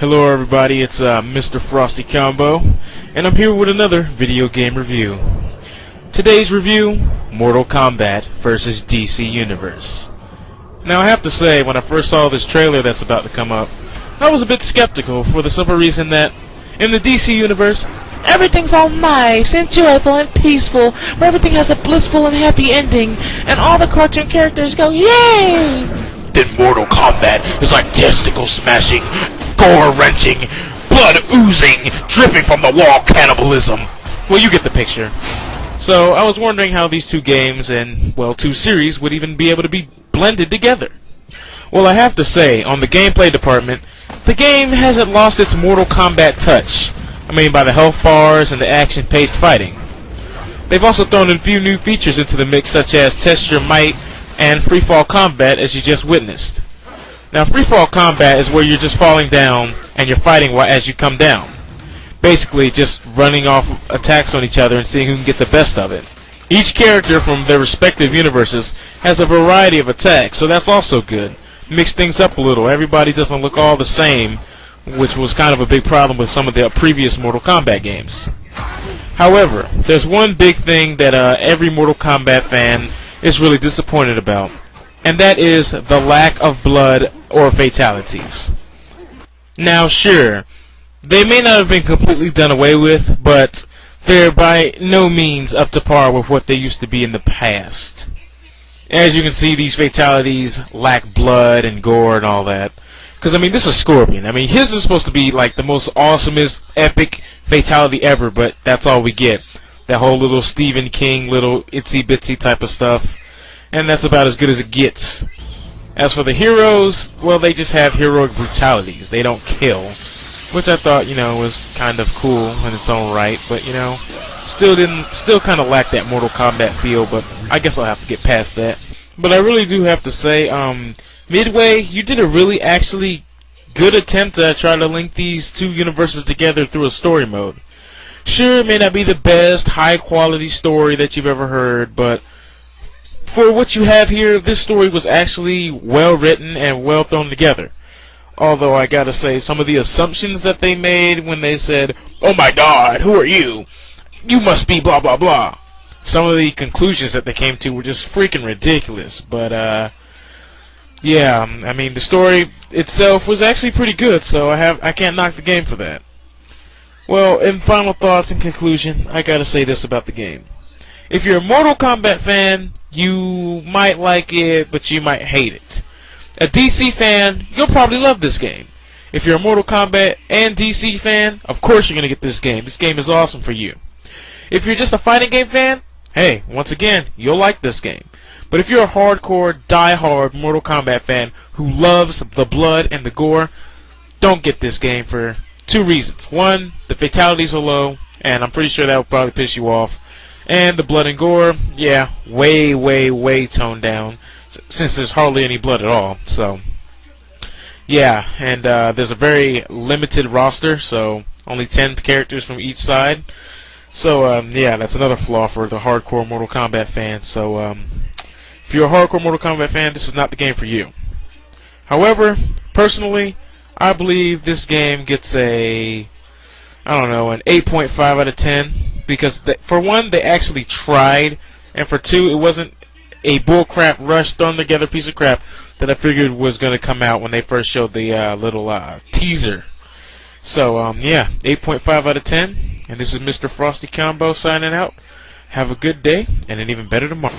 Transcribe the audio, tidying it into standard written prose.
Hello everybody, it's Mr. Frosty Combo, and I'm here with another video game review. Today's review, Mortal Kombat vs. DC Universe. Now I have to say, when I first saw this trailer that's about to come up, I was a bit skeptical for the simple reason that, in the DC Universe, everything's all nice and joyful and peaceful, where everything has a blissful and happy ending, and all the cartoon characters go, yay! Then Mortal Kombat is like testicle smashing, gore-wrenching, blood oozing, dripping from the wall cannibalism. Well, you get the picture. So, I was wondering how these two games and, well, two series would even be able to be blended together. Well, I have to say, on the gameplay department, the game hasn't lost its Mortal Kombat touch. I mean, by the health bars and the action-paced fighting. They've also thrown in a few new features into the mix, such as Test Your Might and Freefall Combat, as you just witnessed. Now, Freefall Combat is where you're just falling down and you're fighting as you come down. Basically, just running off attacks on each other and seeing who can get the best of it. Each character from their respective universes has a variety of attacks, so that's also good. Mix things up a little. Everybody doesn't look all the same, which was kind of a big problem with some of the previous Mortal Kombat games. However, there's one big thing that every Mortal Kombat fan is really disappointed about, and that is the lack of blood or fatalities. Now, sure, they may not have been completely done away with, but they're by no means up to par with what they used to be in the past. As you can see, these fatalities lack blood and gore and all that. Because, I mean, this is Scorpion. I mean, his is supposed to be, like, the most awesomest, epic fatality ever, but that's all we get. That whole little Stephen King, little itsy-bitsy type of stuff. And that's about as good as it gets. As for the heroes, well, they just have heroic brutalities. They don't kill. Which I thought, was kind of cool in its own right. But, still kind of lacked that Mortal Kombat feel, but I guess I'll have to get past that. But I really do have to say, Midway, you did a really actually good attempt to try to link these two universes together through a story mode. Sure, it may not be the best, high-quality story that you've ever heard, but for what you have here, this story was actually well-written and well thrown together. Although, I gotta say, some of the assumptions that they made when they said, "Oh my god, who are you? You must be blah blah blah." Some of the conclusions that they came to were just freaking ridiculous, but, yeah, I mean, the story itself was actually pretty good, so I can't knock the game for that. Well, in final thoughts and conclusion, I gotta say this about the game. If you're a Mortal Kombat fan, you might like it, but you might hate it. A DC fan, you'll probably love this game. If you're a Mortal Kombat and DC fan, of course you're gonna get this game. This game is awesome for you. If you're just a fighting game fan, hey, once again, you'll like this game. But if you're a hardcore, die-hard Mortal Kombat fan who loves the blood and the gore, don't get this game for two reasons. One, the fatalities are low, and I'm pretty sure that will probably piss you off. And the blood and gore, yeah, way, way, way toned down, since there's hardly any blood at all. So, yeah, and there's a very limited roster, so only 10 characters from each side. So, yeah, that's another flaw for the hardcore Mortal Kombat fans. So, if you're a hardcore Mortal Kombat fan, this is not the game for you. However, personally, I believe this game gets an 8.5 out of 10. Because, for one, they actually tried. And for two, it wasn't a bullcrap, rushed, thrown together piece of crap that I figured was going to come out when they first showed the little teaser. So, yeah, 8.5 out of 10. And this is Mr. Frosty Combo signing out. Have a good day, and an even better tomorrow.